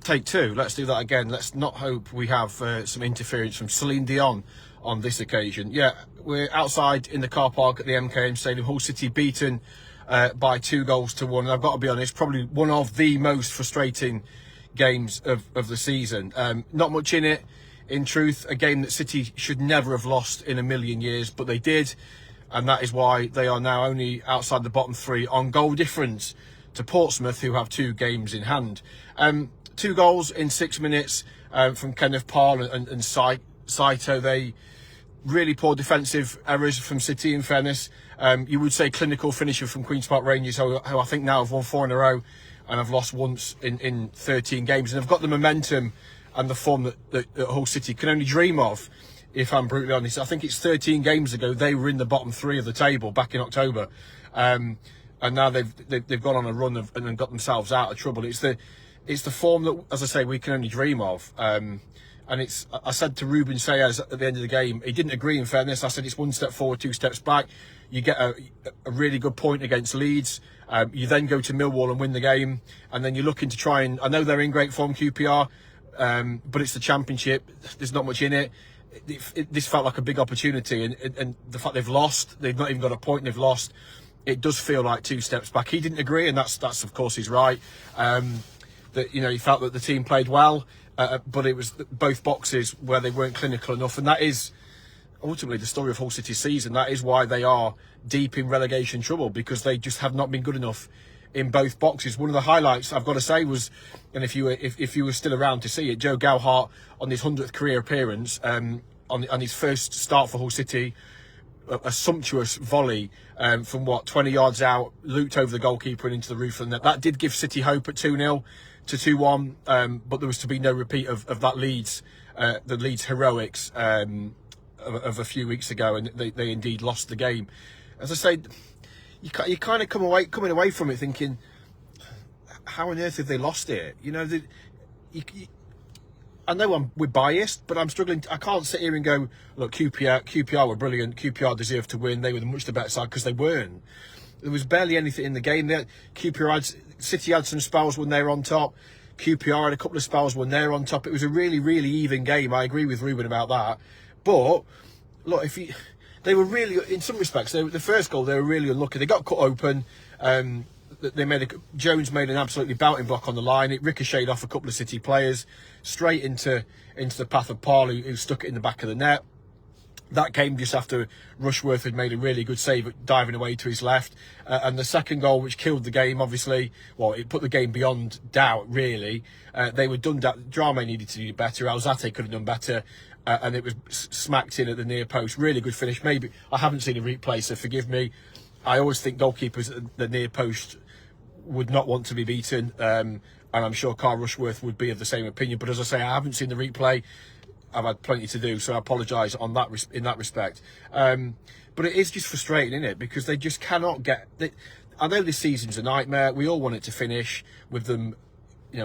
Take two. Let's do that again. Let's not hope we have some interference from Celine Dion on this occasion. Yeah, we're outside in the car park at the MKM Stadium. Hull City beaten by 2-1. And I've got to be honest, probably one of the most frustrating games of the season. Not much in it, in truth. A game that City should never have lost in a million years, but they did. And that is why they are now only outside the bottom three on goal difference to Portsmouth, who have 2 games in hand. 2 goals in 6 minutes from Kenneth Parr and Saito. They really poor defensive errors from City, in fairness. You would say clinical finisher from Queen's Park Rangers, who I think now have won 4 in a row and have lost once in 13 games. And have got the momentum and the form that Hull City can only dream of, if I'm brutally honest. I think it's 13 games ago they were in the bottom 3 of the table back in October. And now they've gone on a run and got themselves out of trouble. It's the form that, as I say, we can only dream of. And I said to Ruben Selles at the end of the game, he didn't agree, in fairness. I said it's 1 step forward, 2 steps back. You get a really good point against Leeds. You then go to Millwall and win the game. And then you're looking to try and, I know they're in great form, QPR, but it's the Championship. There's not much in it. This felt like a big opportunity. And the fact they've lost, they've not even got a point and they've lost, it does feel like 2 steps back. He didn't agree, and that's of course he's right. That, he felt that the team played well, but it was both boxes where they weren't clinical enough, and that is ultimately the story of Hull City's season. That is why they are deep in relegation trouble, because they just have not been good enough in both boxes. One of the highlights, I've got to say, was, and if you were still around to see it, Joe Gelhardt on his 100th career appearance, on his first start for Hull City, a sumptuous volley from 20 yards out, looped over the goalkeeper and into the roof of the net. That did give City hope at 2-0 to 2-1, but there was to be no repeat of that the Leeds heroics of a few weeks ago, and they indeed lost the game. As I say, you kind of coming away from it thinking, how on earth have they lost it? I know we're biased, but I'm struggling. I can't sit here and go, look, QPR were brilliant. QPR deserved to win. They were much the better side, because they weren't. There was barely anything in the game. City had some spells when they were on top. QPR had a couple of spells when they were on top. It was a really, really even game. I agree with Ruben about that. But look, they were really, in some respects, the first goal, they were really unlucky. They got cut open. Jones made an absolutely belting block on the line. It ricocheted off a couple of City players straight into the path of Parr, who stuck it in the back of the net. That came just after Rushworth had made a really good save, diving away to his left. And the second goal, which killed the game, obviously, it put the game beyond doubt, really. They were done. Drame needed to do better. Alzate could have done better. And it was smacked in at the near post. Really good finish. Maybe I haven't seen a replay, so forgive me. I always think goalkeepers at the near post would not want to be beaten. And I'm sure Carl Rushworth would be of the same opinion. But as I say, I haven't seen the replay. I've had plenty to do, so I apologise in that respect. But it is just frustrating, isn't it? Because they just cannot get. I know this season's a nightmare. We all want it to finish with them,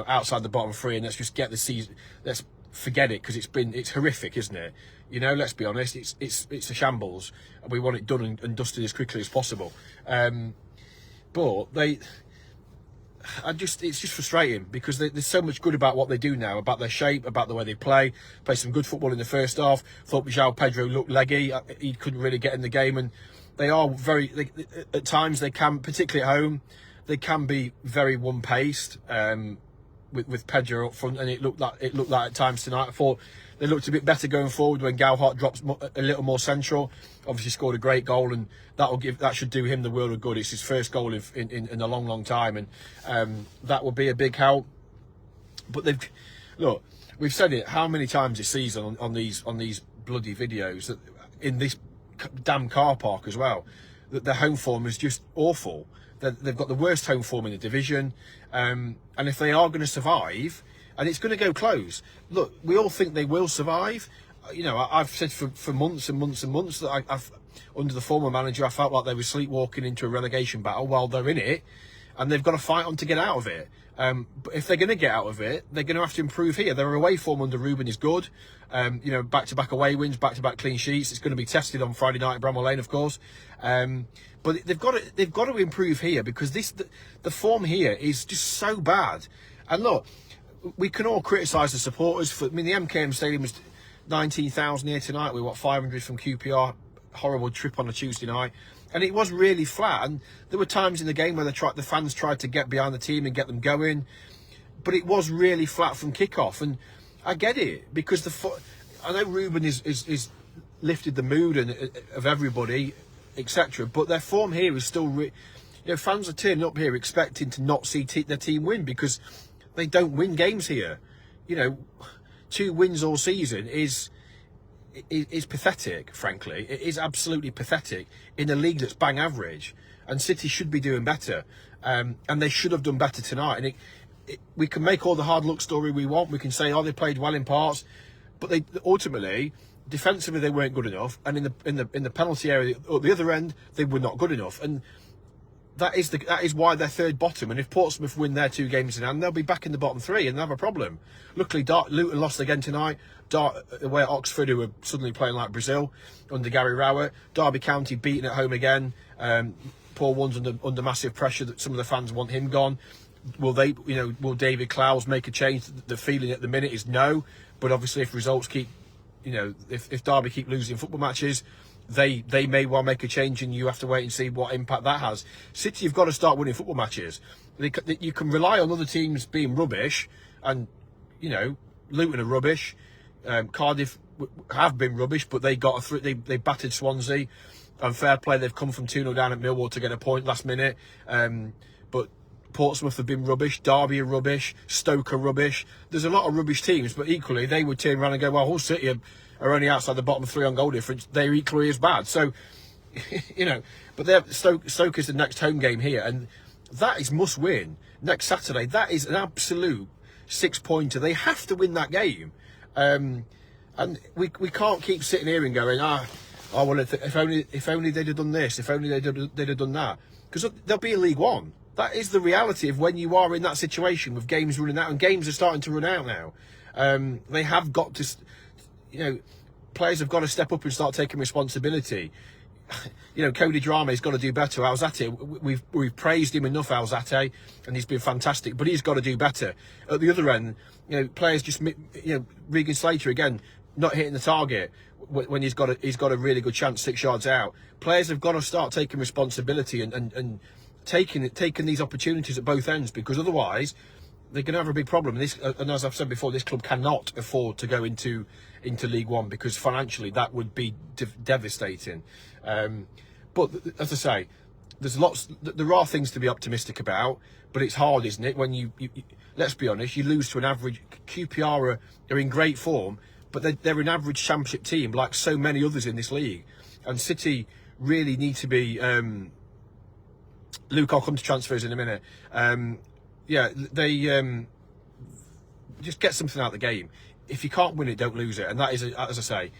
outside the bottom 3, and let's just get the season. Let's forget it, because it's horrific, isn't it? Let's be honest. It's a shambles, and we want it done and dusted as quickly as possible. But it's just frustrating, because there's so much good about what they do now, about their shape, about the way they play some good football in the first half. Thought João Pedro looked leggy. He couldn't really get in the game, and they are at times they can, particularly at home, they can be very one-paced with Pedro up front, and it looked like at times tonight. I thought they looked a bit better going forward when Gelhardt drops a little more central. Obviously scored a great goal, and that should do him the world of good. It's his first goal in a long time, and that will be a big help. But we've said it how many times this season on these bloody videos, that in this damn car park as well, that their home form is just awful. They've got the worst home form in the division, and if they are going to survive, and it's going to go close. Look, we all think they will survive. I've said for months and months and months that I've under the former manager, I felt like they were sleepwalking into a relegation battle while they're in it, and they've got to fight on to get out of it. But if they're going to get out of it, they're going to have to improve here. Their away form under Ruben is good. Back-to-back away wins, back-to-back clean sheets. It's going to be tested on Friday night at Bramall Lane, of course. But they've got to improve here, because the form here is just so bad. And look, we can all criticise the supporters for. I mean, the MKM Stadium was 19,000 here tonight. We got 500 from QPR. Horrible trip on a Tuesday night, and it was really flat. And there were times in the game where the fans tried to get behind the team and get them going, but it was really flat from kickoff. And I get it, because I know Ruben is lifted the mood of everybody, etc. But their form here is still. Fans are turning up here expecting to not see their team win, because they don't win games here. 2 wins all season is pathetic, frankly. It is absolutely pathetic in a league that's bang average, and City should be doing better, and they should have done better tonight. And we can make all the hard luck story we want. We can say, oh, they played well in parts, but they ultimately, defensively, they weren't good enough, and in the penalty area at the other end, they were not good enough. And that is why they're third bottom. And if Portsmouth win their 2 games in hand, they'll be back in the bottom 3 and they'll have a problem. Luckily, Luton lost again tonight. Away at Oxford, who were suddenly playing like Brazil under Gary Rowett. Derby County beaten at home again. Paul One's under massive pressure that some of the fans want him gone. Will David Clowes make a change? The feeling at the minute is no. But obviously, if results keep, if Derby keep losing football matches, they may well make a change, and you have to wait and see what impact that has. City have got to start winning football matches. You can rely on other teams being rubbish, and Luton are rubbish. Cardiff have been rubbish, but they battered Swansea, and fair play, they've come from 2-0 down at Millwall to get a point last minute. But Portsmouth have been rubbish, Derby are rubbish, Stoke are rubbish. There's a lot of rubbish teams, but equally they would turn around and go, well, Hull City are only outside the bottom 3 on goal difference. They're equally as bad. So, but Stoke is the next home game here, and that is must win next Saturday. That is an absolute 6-pointer. They have to win that game, and we can't keep sitting here and going, well, if only they'd have done this, if only they'd have done that, because they'll be in League One. That is the reality of when you are in that situation with games running out, and games are starting to run out now. They have got to. Players have got to step up and start taking responsibility. Cody Drame's got to do better. Alzate, we've praised him enough, Alzate, and he's been fantastic, but he's got to do better. At the other end, players just, Regan Slater again, not hitting the target when he's got a really good chance 6 yards out. Players have got to start taking responsibility and taking these opportunities at both ends, because otherwise they're going to have a big problem. And as I've said before, this club cannot afford to go into League One, because financially that would be devastating. But as I say, there are things to be optimistic about, but it's hard, isn't it? When you let's be honest, you lose to an average. QPR are in great form, but they're an average Championship team, like so many others in this league. And City really need to be. Luke, I'll come to transfers in a minute. They just get something out of the game. If you can't win it, don't lose it. And that is, as I say,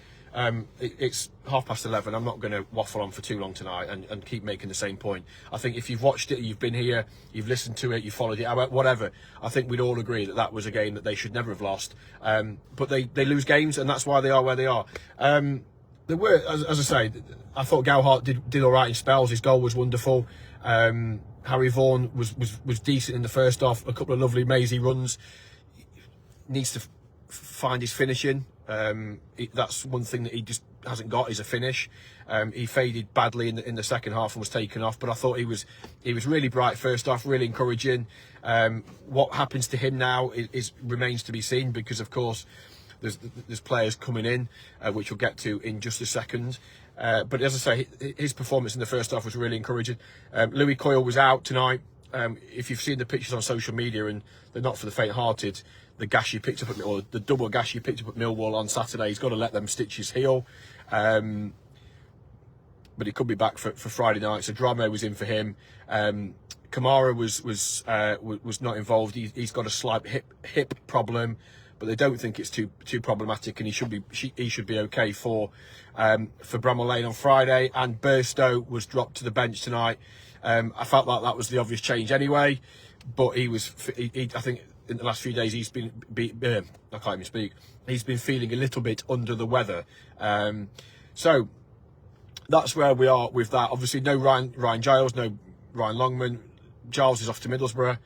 it's 11:30. I'm not going to waffle on for too long tonight and keep making the same point. I think if you've watched it, you've been here, you've listened to it, you've followed it, whatever, I think we'd all agree that was a game that they should never have lost. But they lose games, and that's why they are where they are. There were, as I say, I thought Gelhardt did all right in spells. His goal was wonderful. Harry Vaughan was decent in the first half. A couple of lovely mazy runs. Needs to find his finishing. That's one thing that he just hasn't got, is a finish. He faded badly in the second half and was taken off. But I thought he was really bright first half, really encouraging. What happens to him now remains to be seen, because of course there's players coming in, which we'll get to in just a second. But as I say, his performance in the first half was really encouraging. Louis Coyle was out tonight. If you've seen the pictures on social media, and they're not for the faint-hearted, the gash he picked up the double gash he picked up at Millwall on Saturday, he's got to let them stitch his heel. But he could be back for Friday night. So Drame was in for him. Kamara was not involved. He's got a slight hip problem, but they don't think it's too problematic, and he should be okay for Bramall Lane on Friday. And Burstow was dropped to the bench tonight. I felt like that was the obvious change anyway, but I think in the last few days he's been I can't even speak. He's been feeling a little bit under the weather. So that's where we are with that. Obviously, no Ryan Giles, no Ryan Longman. Giles is off to Middlesbrough.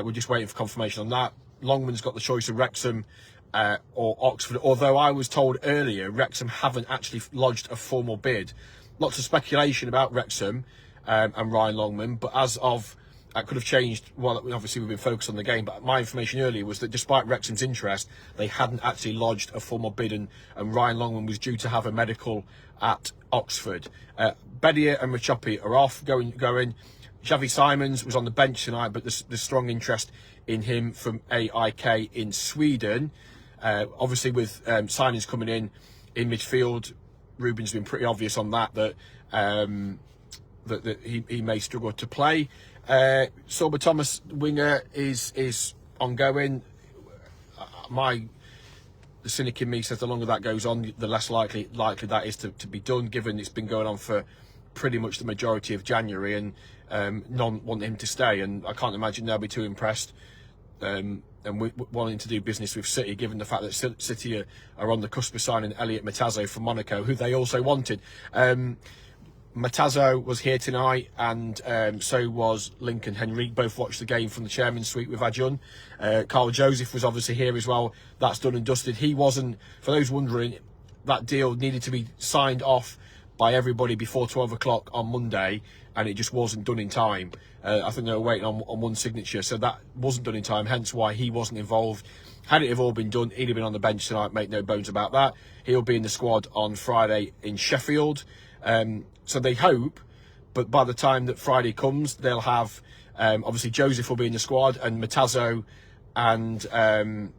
We're just waiting for confirmation on that. Longman's got the choice of Wrexham or Oxford, although I was told earlier Wrexham haven't actually lodged a formal bid. Lots of speculation about Wrexham and Ryan Longman, but as of that could have changed. Well, obviously we've been focused on the game, but my information earlier was that despite Wrexham's interest, they hadn't actually lodged a formal bid, and Ryan Longman was due to have a medical at Oxford. Bedia and Machopi are off, going. Xavi Simons was on the bench tonight, but there's strong interest in him from AIK in Sweden. Obviously with signings coming in midfield, Ruben's been pretty obvious on that he may struggle to play. Sorba Thomas winger is ongoing. The cynic in me says the longer that goes on, the less likely that is to be done, given it's been going on for pretty much the majority of January, and none want him to stay, and I can't imagine they'll be too impressed and wanting to do business with City, given the fact that City are on the cusp of signing Elliot Matazo from Monaco, who they also wanted. Matazo was here tonight, and so was Lincoln Henrique. Both watched the game from the chairman's suite with Ajun. Carl Joseph was obviously here as well. That's done and dusted. He wasn't, for those wondering, that deal needed to be signed off by everybody before 12 o'clock on Monday, and it just wasn't done in time. I think they were waiting on one signature, so that wasn't done in time, hence why he wasn't involved. Had it have all been done, he'd have been on the bench tonight, make no bones about that. He'll be in the squad on Friday in Sheffield. So they hope, but by the time that Friday comes, they'll have, obviously Joseph will be in the squad, and Matazo and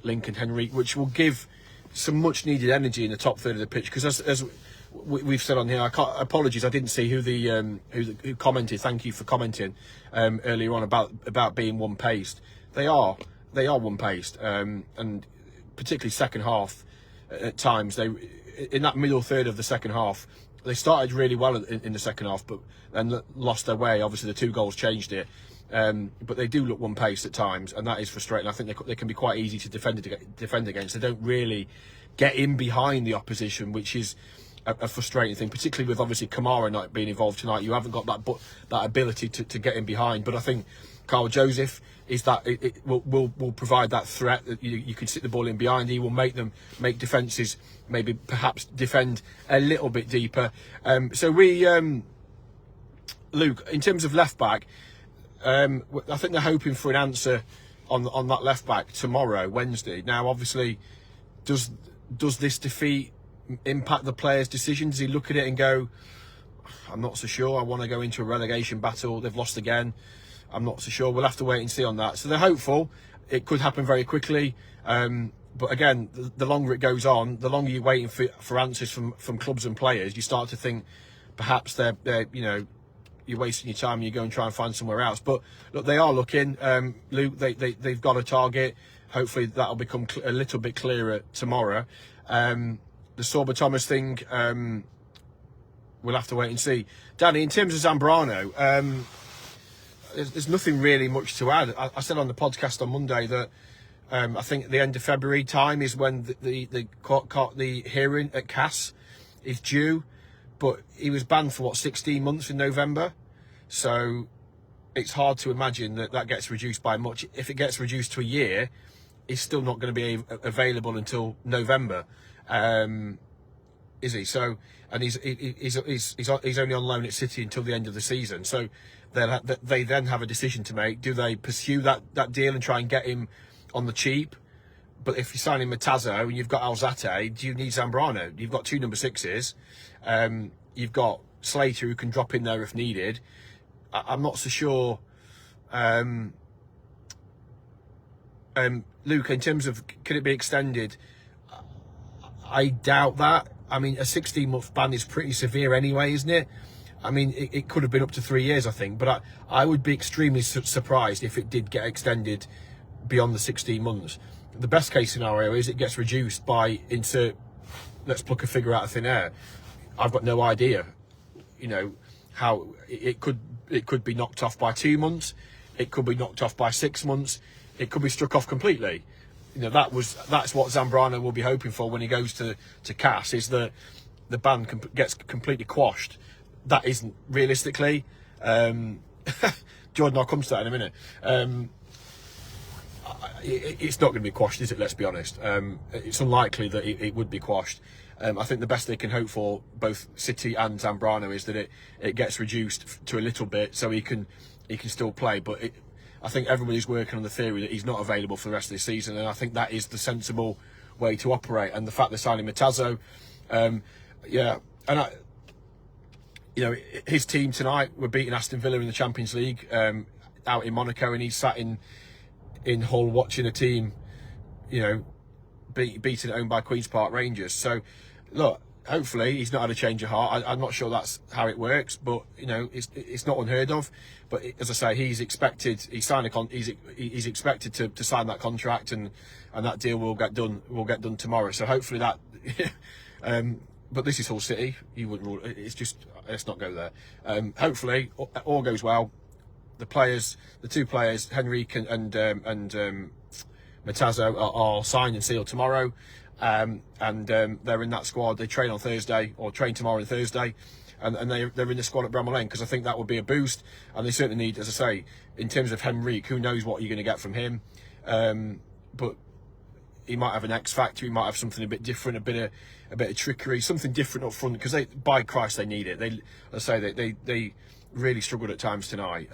Lincoln Henrique, which will give some much needed energy in the top third of the pitch, because as we've said on here, apologies, I didn't see who commented. Thank you for commenting earlier on about being one paced. They are one paced, and particularly second half at times. They, in that middle third of the second half, they started really well in the second half, but then lost their way. Obviously the 2 goals changed it, but they do look one paced at times, and that is frustrating. I think they can be quite easy to defend against. They don't really get in behind the opposition, which is a frustrating thing, particularly with obviously Kamara not being involved tonight. You haven't got that ability to get in behind. But I think Carl Joseph is that it will provide that threat that you can sit the ball in behind. He will make defences maybe perhaps defend a little bit deeper. So we, Luke, in terms of left back, I think they're hoping for an answer on that left back tomorrow, Wednesday. Now, obviously, does this defeat impact the player's decision? Does he look at it and go, I'm not so sure, I want to go into a relegation battle, they've lost again, I'm not so sure? We'll have to wait and see on that. So they're hopeful it could happen very quickly, but again, the longer it goes on, the longer you're waiting for answers from clubs and players, you start to think perhaps they're you're wasting your time and you go and try and find somewhere else. But look, they are looking, Luke, they've got a target. Hopefully that'll become a little bit clearer tomorrow. The Sorba Thomas thing, we'll have to wait and see. Danny, in terms of Zambrano, there's nothing really much to add. I said on the podcast on Monday that I think at the end of February time is when the hearing at CAS is due, but he was banned for 16 months in November, so it's hard to imagine that gets reduced by much. If it gets reduced to a year, he's still not going to be available until November. Is he? So, and he's only on loan at City until the end of the season. So they then have a decision to make. Do they pursue that deal and try and get him on the cheap? But if you're signing Matazo and you've got Alzate, do you need Zambrano? You've got 2 number 6s. You've got Slater, who can drop in there if needed. I'm not so sure. Luke, in terms of could it be extended? I doubt that. I mean, a 16-month ban is pretty severe anyway, isn't it? I mean, it could have been up to 3 years, I think. But I would be extremely surprised if it did get extended beyond the 16 months. The best case scenario is it gets reduced by let's pluck a figure out of thin air. I've got no idea, how it could be knocked off by 2 months. It could be knocked off by 6 months. It could be struck off completely. That's what Zambrano will be hoping for when he goes to CAS, is that the ban gets completely quashed. That isn't realistically. Jordan, I'll come to that in a minute. it's not going to be quashed, is it? Let's be honest. It's unlikely that it would be quashed. I think the best they can hope for, both City and Zambrano, is that it gets reduced to a little bit so he can still play. But I think everybody's working on the theory that he's not available for the rest of the season, and I think that is the sensible way to operate. And the fact they're signing Matias, yeah, and his team tonight were beating Aston Villa in the Champions League out in Monaco, and he's sat in Hull watching a team, beaten at home by Queen's Park Rangers. So, look, hopefully he's not had a change of heart. I'm not sure that's how it works, but it's not unheard of. But as I say, he's expected. He's expected to sign that contract, and that deal will get done. Will get done tomorrow. So hopefully that. But this is Hull City. You wouldn't rule. It's just, let's not go there. Hopefully all goes well. The two players, Henrique and Matias, are signed and sealed tomorrow, and they're in that squad. They train on Thursday, or train tomorrow and Thursday, and they're in the squad at Bramall Lane, because I think that would be a boost. And they certainly need, as I say, in terms of Henrique, who knows what you're going to get from him, but he might have an X factor. He might have something a bit different, a bit of trickery, something different up front, because by Christ, they need it. They really struggled at times tonight,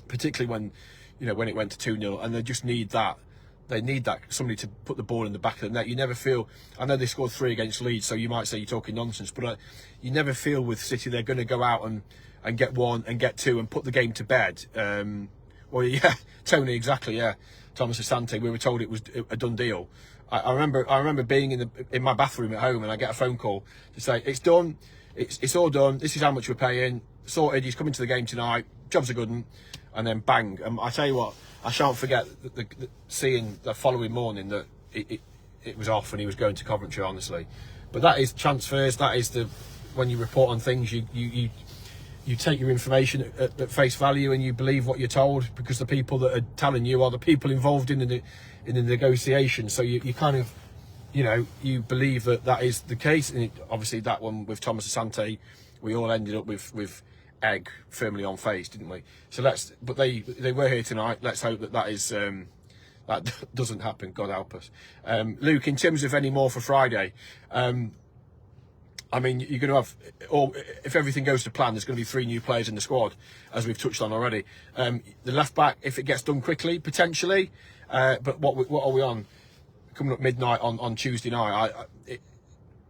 particularly when it went to 2-0, and they just need that. They need that, somebody to put the ball in the back of the net. You never feel, I know they scored 3 against Leeds, so you might say you're talking nonsense, but you never feel with City they're going to go out and get 1 and get 2 and put the game to bed. Well, yeah, Tony, exactly, yeah. Thomas Asante, we were told it was a done deal. I remember being in my bathroom at home, and I get a phone call to say it's done, it's all done. This is how much we're paying. Sorted. He's coming to the game tonight. Job's a good one. And then bang. I tell you what, I shan't forget seeing the following morning that it was off and he was going to Coventry. Honestly, but that is transfers. That is when you report on things, you take your information at face value, and you believe what you're told, because the people that are telling you are the people involved in the negotiation. So you kind of, you believe that is the case. And obviously that one with Thomas Asante, we all ended up with egg firmly on face, didn't we? So but they were here tonight. Let's hope that is that doesn't happen. God help us. Luke, in terms of any more for Friday, I mean, you're going to have, or if everything goes to plan, there's going to be 3 new players in the squad, as we've touched on already. The left back, if it gets done quickly, potentially. But what are we on? Coming up midnight on Tuesday night,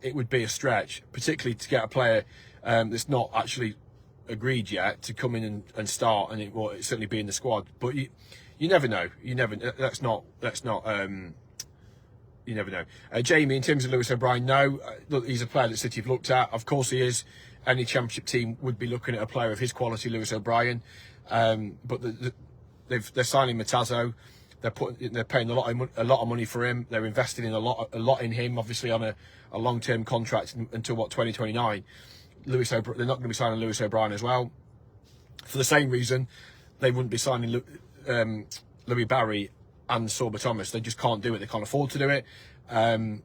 it would be a stretch, particularly to get a player that's not actually agreed yet to come in and start, and it will certainly be in the squad. But you never know. You never. That's not. You never know. Jamie, in terms of Lewis O'Brien, no. Look, he's a player that City have looked at. Of course he is. Any Championship team would be looking at a player of his quality, Lewis O'Brien. But they're signing Matias. They're paying a lot of money for him. They're investing in a lot in him, obviously on a long-term contract until 2029. They're not going to be signing Lewis O'Brien as well. For the same reason, they wouldn't be signing Louis Barry and Sorba Thomas. They just can't do it. They can't afford to do it. And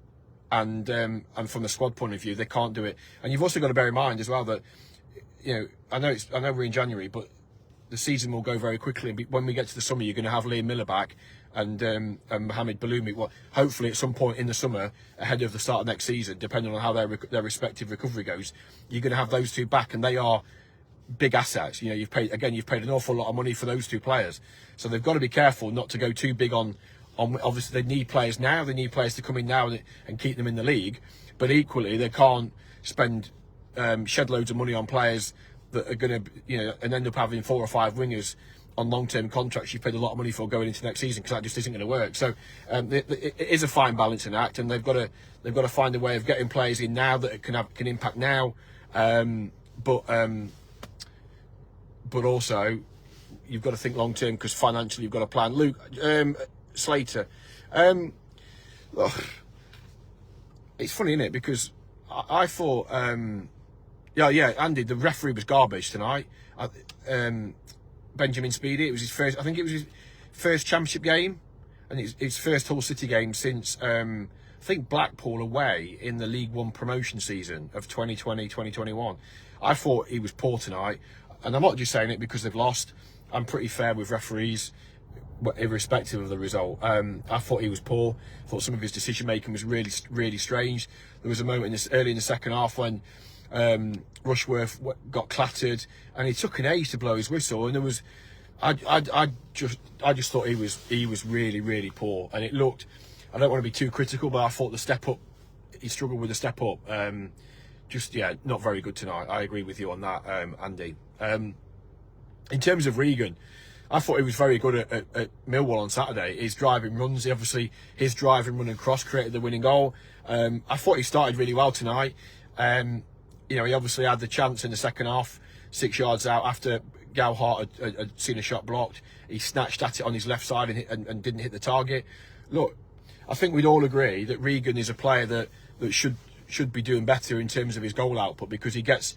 from the squad point of view, they can't do it. And you've also got to bear in mind as well that, I know we're in January, but the season will go very quickly. And when we get to the summer, you're going to have Liam Miller back and Mohamed Baloumi. Well, hopefully at some point in the summer, ahead of the start of next season, depending on how their respective recovery goes, you're going to have those 2 back, and they are big assets. You've paid an awful lot of money for those 2 players, so they've got to be careful not to go too big on. Obviously, they need players now. They need players to come in now and keep them in the league. But equally, they can't spend shed loads of money on players that are going to, and end up having 4 or 5 wingers on long-term contracts you've paid a lot of money for going into next season, because that just isn't going to work. So it is a fine balancing act, and they've got to find a way of getting players in now that can impact now, but also you've got to think long-term, because financially you've got a plan. Luke, Slater, it's funny, isn't it? Because I thought, Andy, the referee was garbage tonight. Benjamin Speedy, it was his first. I think it was his first Championship game, and his first Hull City game since I think Blackpool away in the League One promotion season of 2020-2021. I thought he was poor tonight, and I'm not just saying it because they've lost. I'm pretty fair with referees. irrespective of the result. I thought he was poor. I thought some of his decision making was really strange. There was a moment early in the second half when Rushworth got clattered and he took an age to blow his whistle, and there was I just thought he was really poor, and it looked, I don't want to be too critical, but I thought the step up, he struggled with the step up. Not very good tonight. I agree with you on that, Andy. In terms of Regan, I thought he was very good at Millwall on Saturday. His driving runs, his driving run and cross created the winning goal. I thought he started really well tonight. He obviously had the chance in the second half, 6 yards out after Gelhardt had seen a shot blocked. He snatched at it on his left side and didn't hit the target. Look, I think we'd all agree that Regan is a player that should be doing better in terms of his goal output, because he gets.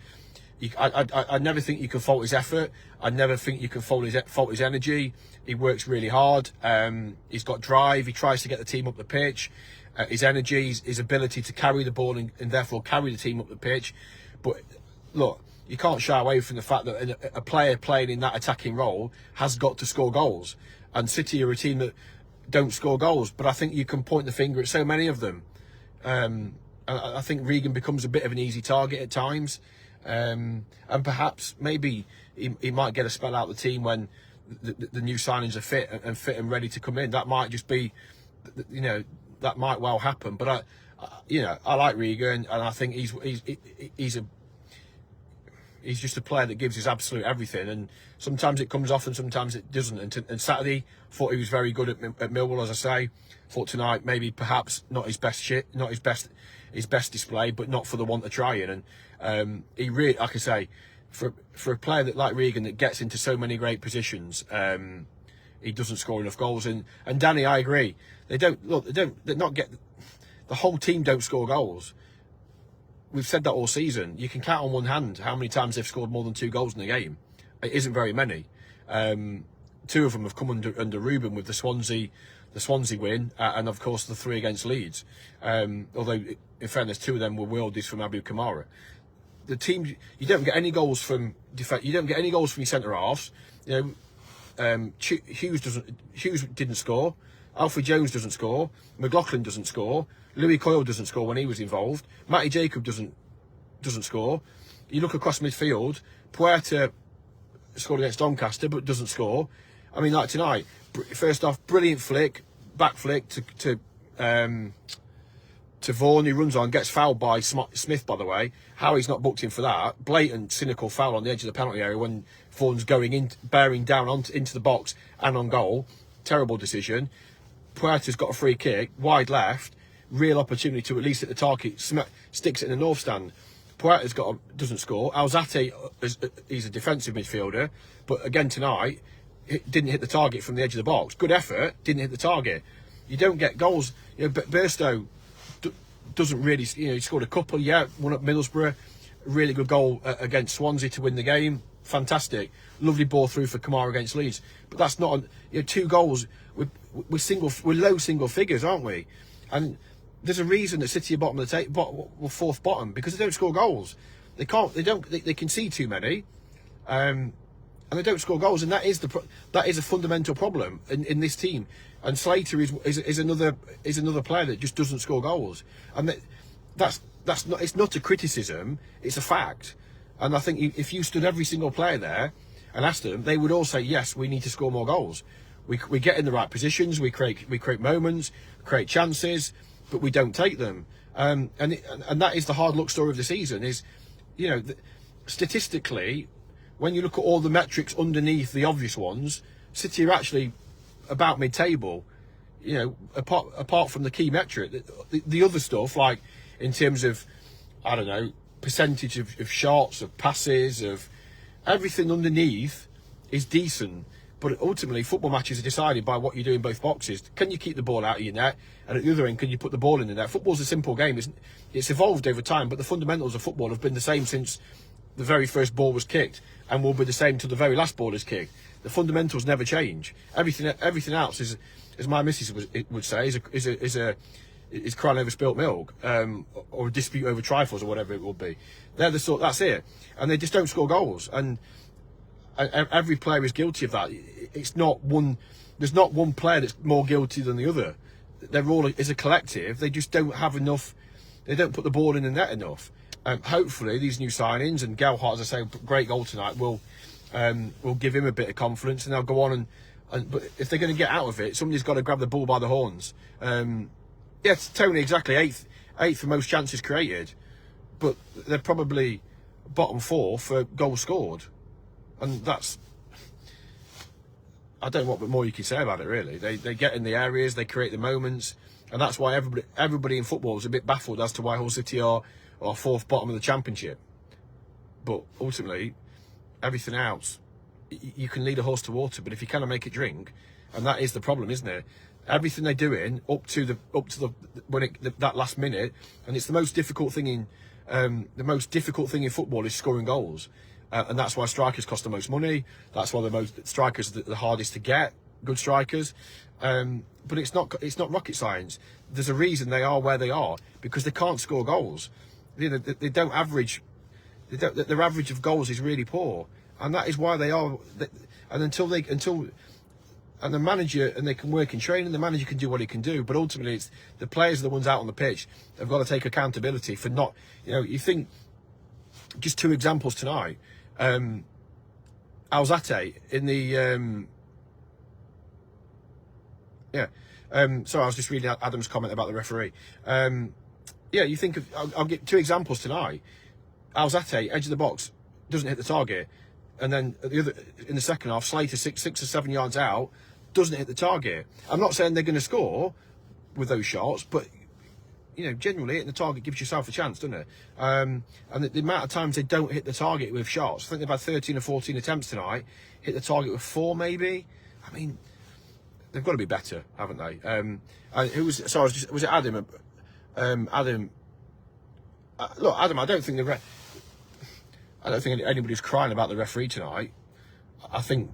I never think you can fault his effort. I never think you can fault his energy. He works really hard. He's got drive. He tries to get the team up the pitch. His energy, his ability to carry the ball and therefore carry the team up the pitch. But look, you can't shy away from the fact that a player playing in that attacking role has got to score goals. And City are a team that don't score goals. But I think you can point the finger at so many of them. And I think Regan becomes a bit of an easy target at times. And perhaps maybe he might get a spell out of the team when the new signings are fit and ready to come in. That might just be, that might well happen. But I like Regan, and I think he's just a player that gives his absolute everything. And sometimes it comes off, and sometimes it doesn't. And Saturday, thought he was very good at Millwall, as I say. Thought tonight maybe perhaps not his best his best display, but not for the want of trying. And he really, like I say, for a player like Regan that gets into so many great positions, he doesn't score enough goals. And Danny, I agree. The whole team don't score goals. We've said that all season. You can count on one hand how many times they've scored more than 2 goals in a game. It isn't very many. 2 of them have come under Ruben with the Swansea win, and of course the 3 against Leeds. Although in fairness, 2 of them were worldies from Abu Kamara. The team, you don't get any goals from defense. You don't get any goals from your centre halves. Hughes didn't score. Alfred Jones doesn't score. McLaughlin doesn't score. Louis Coyle doesn't score when he was involved. Matty Jacob doesn't score. You look across midfield. Puerta scored against Doncaster but doesn't score. I mean, like tonight, first off, brilliant back flick to Vaughan, who runs on, gets fouled by Smith, by the way. How he's not booked in for that. Blatant, cynical foul on the edge of the penalty area when Vaughan's going in, bearing down into the box and on goal. Terrible decision. Puerta's got a free kick, wide left, real opportunity to at least hit the target, sticks it in the north stand. Puerta's doesn't score. Alzate, he's a defensive midfielder, but again tonight, didn't hit the target from the edge of the box. Good effort, didn't hit the target. You don't get goals. Burstow doesn't really, he scored a couple, one at Middlesbrough, really good goal against Swansea to win the game, fantastic, lovely ball through for Kamara against Leeds, but that's not, 2 goals, we're low single figures, aren't we? And there's a reason that City are bottom of the table, fourth bottom, because they don't score goals. They concede too many, and they don't score goals, and that is a fundamental problem in this team. And Slater is another player that just doesn't score goals, and it's not a criticism, it's a fact. And I think if you stood every single player there and asked them, they would all say yes, we need to score more goals. We get in the right positions, we create moments, create chances, but we don't take them. And that is the hard luck story of the season. Is statistically, when you look at all the metrics underneath the obvious ones, City are actually about mid-table. Apart from the key metric, the other stuff, like in terms of, I don't know, percentage of shots, of passes, of everything underneath is decent. But ultimately, football matches are decided by what you do in both boxes. Can you keep the ball out of your net? And at the other end, can you put the ball in the net? Football's a simple game. It's evolved over time, but the fundamentals of football have been the same since the very first ball was kicked, and will be the same till the very last ball is kicked. The fundamentals never change. Everything else is, as my missus would say, is crying over spilt milk, or a dispute over trifles, or whatever it will be. They're the sort. That's it, and they just don't score goals. And every player is guilty of that. It's not one. there's not one player that's more guilty than the other. They're all, as a collective, they just don't have enough. They don't put the ball in the net enough. Hopefully, these new signings, and Gelhardt, as I say, great goal tonight, will give him a bit of confidence, and they'll go on but if they're going to get out of it, somebody's got to grab the ball by the horns. Yes, Tony, exactly, eighth for most chances created, but they're probably bottom 4 for goals scored, and that's, I don't know what more you can say about it, really. They get in the areas, they create the moments, and that's why everybody in football is a bit baffled as to why Hull City are 4th bottom of the Championship. But ultimately, everything else, you can lead a horse to water, but if you cannot make it drink, and that is the problem, isn't it? Everything they're doing up to that last minute, and it's the most difficult thing in football is scoring goals. And that's why strikers cost the most money. That's why strikers are the hardest to get, good strikers. But it's not rocket science. There's a reason they are where they are, because they can't score goals. They don't average. Their average of goals is really poor, and that is why they are. And and the manager, and they can work in training, the manager can do what he can do, but ultimately it's the players are the ones out on the pitch. They've got to take accountability for not. You think, just 2 examples tonight. Alzate in the sorry, I was just reading Adam's comment about the referee. You think of, I'll get 2 examples tonight. Alzate, edge of the box, doesn't hit the target, and then in the second half, Slater 6 or 7 yards out, doesn't hit the target. I'm not saying they're going to score with those shots, but generally hitting the target gives yourself a chance, doesn't it? And the amount of times they don't hit the target with shots, I think they've had 13 or 14 attempts tonight, hit the target with 4 maybe. I mean, they've got to be better, haven't they? Was it Adam? Adam. Look, Adam, I don't think anybody's crying about the referee tonight. I think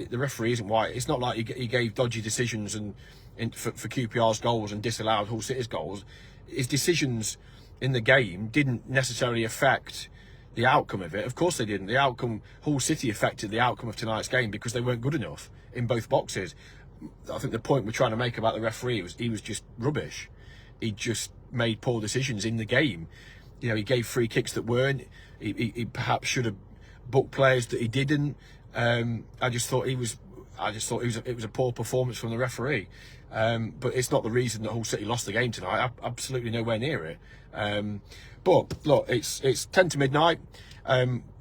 the referee isn't white. It's not like he gave dodgy decisions for QPR's goals and disallowed Hull City's goals. His decisions in the game didn't necessarily affect the outcome of it. Of course they didn't. The outcome, Hull City affected the outcome of tonight's game because they weren't good enough in both boxes. I think the point we're trying to make about the referee was he was just rubbish. He just made poor decisions in the game. He gave free kicks that weren't. He perhaps should have booked players that he didn't. I just thought it was a poor performance from the referee. But it's not the reason that Hull City lost the game tonight. Absolutely nowhere near it. But look, it's 10 to midnight.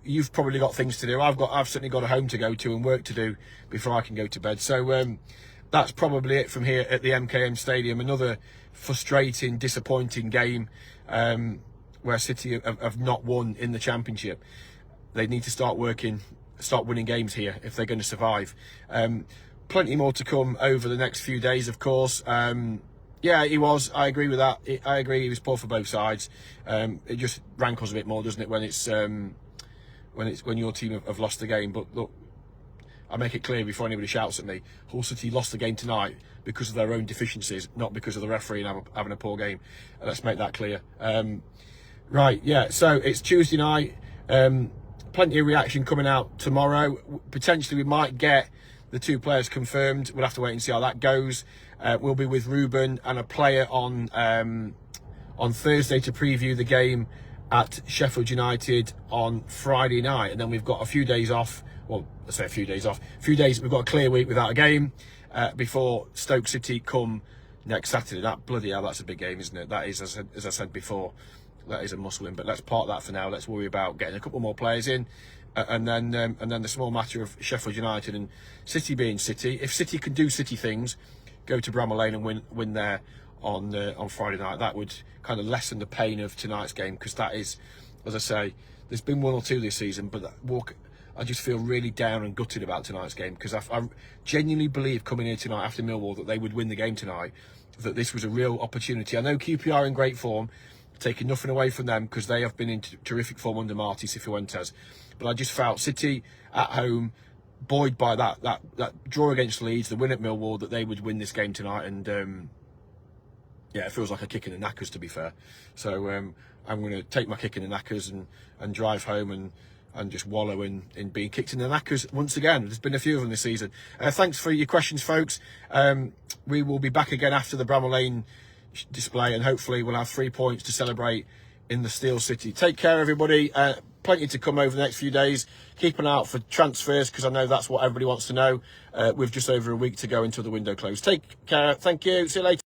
You've probably got things to do. I've certainly got a home to go to and work to do before I can go to bed. So that's probably it from here at the MKM Stadium. Another frustrating, disappointing game where City have not won in the Championship. They need to start winning games here if they're going to survive. Plenty more to come over the next few days, of course. He was. I agree with that. I agree he was poor for both sides. It just rankles a bit more, doesn't it, when your team have lost the game. But look, I make it clear before anybody shouts at me, Hull City lost the game tonight because of their own deficiencies, not because of the referee and having a poor game. Let's make that clear. So it's Tuesday night. Plenty of reaction coming out tomorrow. Potentially we might get the 2 players confirmed. We'll have to wait and see how that goes. We'll be with Ruben and a player on Thursday to preview the game at Sheffield United on Friday night, and then we've got a few days off. Well, let's say a few days off. We've got a clear week without a game before Stoke City come next Saturday. Bloody hell, that's a big game, isn't it? That is, as I said before, that is a must-win. But let's park that for now. Let's worry about getting a couple more players in, and then the small matter of Sheffield United and City being City. If City can do City things, go to Bramall Lane and win there on Friday night. That would kind of lessen the pain of tonight's game, because that is, as I say, there's been 1 or 2 this season, but I just feel really down and gutted about tonight's game, because I genuinely believe coming here tonight after Millwall that they would win the game tonight, that this was a real opportunity. I know QPR are in great form, taking nothing away from them because they have been in terrific form under Marty Cifuentes, but I just felt City at home, buoyed by that draw against Leeds, the win at Millwall, that they would win this game tonight. And it feels like a kick in the knackers, to be fair. So I'm going to take my kick in the knackers and drive home and and just wallow in being kicked in the knackers once again. There's been a few of them this season. Thanks for your questions, folks. We will be back again after the Bramall Lane display, and hopefully we'll have 3 points to celebrate in the Steel City. Take care, everybody. Plenty to come over the next few days. Keep an eye out for transfers, because I know that's what everybody wants to know. With just over a week to go until the window closes. Take care. Thank you. See you later.